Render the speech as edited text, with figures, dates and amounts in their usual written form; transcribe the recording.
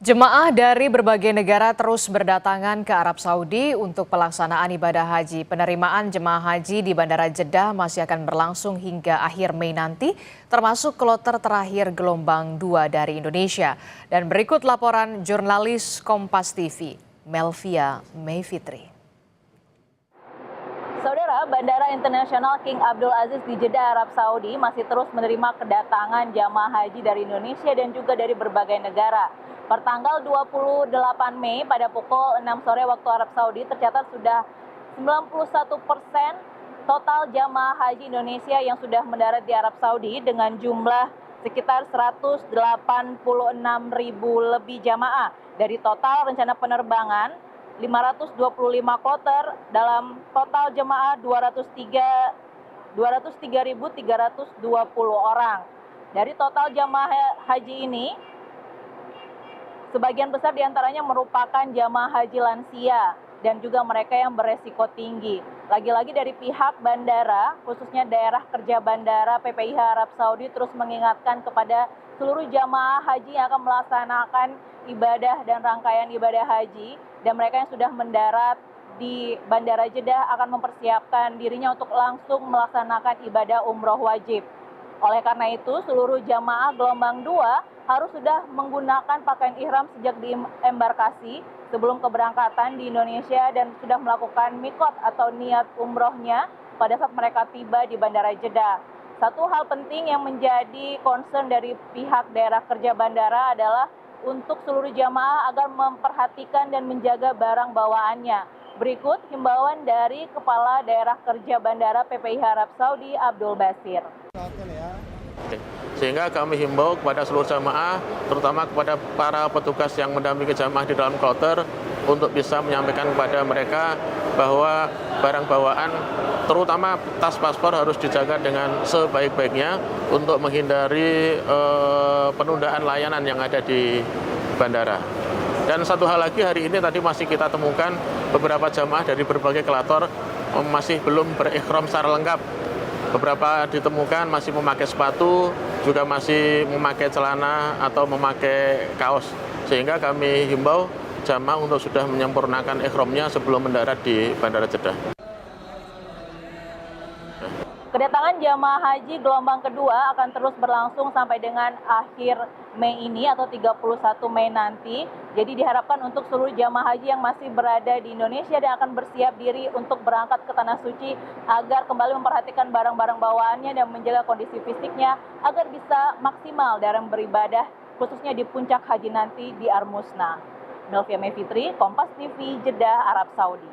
Jemaah dari berbagai negara terus berdatangan ke Arab Saudi untuk pelaksanaan ibadah haji. Penerimaan jemaah haji di Bandara Jeddah masih akan berlangsung hingga akhir Mei nanti, termasuk kloter terakhir gelombang 2 dari Indonesia. Dan berikut laporan jurnalis Kompas TV, Melvia Mayfitri. Saudara, Bandara Internasional King Abdul Aziz di Jeddah, Arab Saudi masih terus menerima kedatangan jamaah haji dari Indonesia dan juga dari berbagai negara. Pertanggal 28 Mei pada pukul 6 sore waktu Arab Saudi tercatat sudah 91% total jamaah haji Indonesia yang sudah mendarat di Arab Saudi dengan jumlah sekitar 186.000 lebih jamaah. Dari total rencana penerbangan 525 kloter dalam total jemaah 203.320 orang. Dari total jamaah haji ini, sebagian besar diantaranya merupakan jamaah haji lansia dan juga mereka yang beresiko tinggi. Lagi-lagi dari pihak bandara, khususnya daerah kerja bandara PPIH Arab Saudi terus mengingatkan kepada seluruh jamaah haji yang akan melaksanakan ibadah dan rangkaian ibadah haji, dan mereka yang sudah mendarat di Bandara Jeddah akan mempersiapkan dirinya untuk langsung melaksanakan ibadah umroh wajib. Oleh karena itu, seluruh jamaah gelombang 2 harus sudah menggunakan pakaian ihram sejak di embarkasi sebelum keberangkatan di Indonesia dan sudah melakukan mikot atau niat umrohnya pada saat mereka tiba di Bandara Jeddah. Satu hal penting yang menjadi concern dari pihak daerah kerja bandara adalah untuk seluruh jamaah agar memperhatikan dan menjaga barang bawaannya. Berikut himbauan dari Kepala Daerah Kerja Bandara PPIH Arab Saudi, Abdul Basir. Sehingga kami himbau kepada seluruh jamaah, terutama kepada para petugas yang mendampingi jamaah di dalam kloter, untuk bisa menyampaikan kepada mereka bahwa barang bawaan, terutama tas paspor, harus dijaga dengan sebaik-baiknya untuk menghindari penundaan layanan yang ada di bandara. Dan satu hal lagi, hari ini tadi masih kita temukan beberapa jamaah dari berbagai klator masih belum berikhram secara lengkap. Beberapa ditemukan masih memakai sepatu, juga masih memakai celana atau memakai kaos. Sehingga kami himbau jamaah untuk sudah menyempurnakan ikhramnya sebelum mendarat di Bandara Jeddah. Kedatangan jamaah haji gelombang kedua akan terus berlangsung sampai dengan akhir Mei ini atau 31 Mei nanti. Jadi diharapkan untuk seluruh jamaah haji yang masih berada di Indonesia dan akan bersiap diri untuk berangkat ke Tanah Suci agar kembali memperhatikan barang-barang bawaannya dan menjaga kondisi fisiknya agar bisa maksimal dalam beribadah, khususnya di puncak haji nanti di Armusna. Melvia Mayfitri, Kompas TV, Jeddah, Arab Saudi.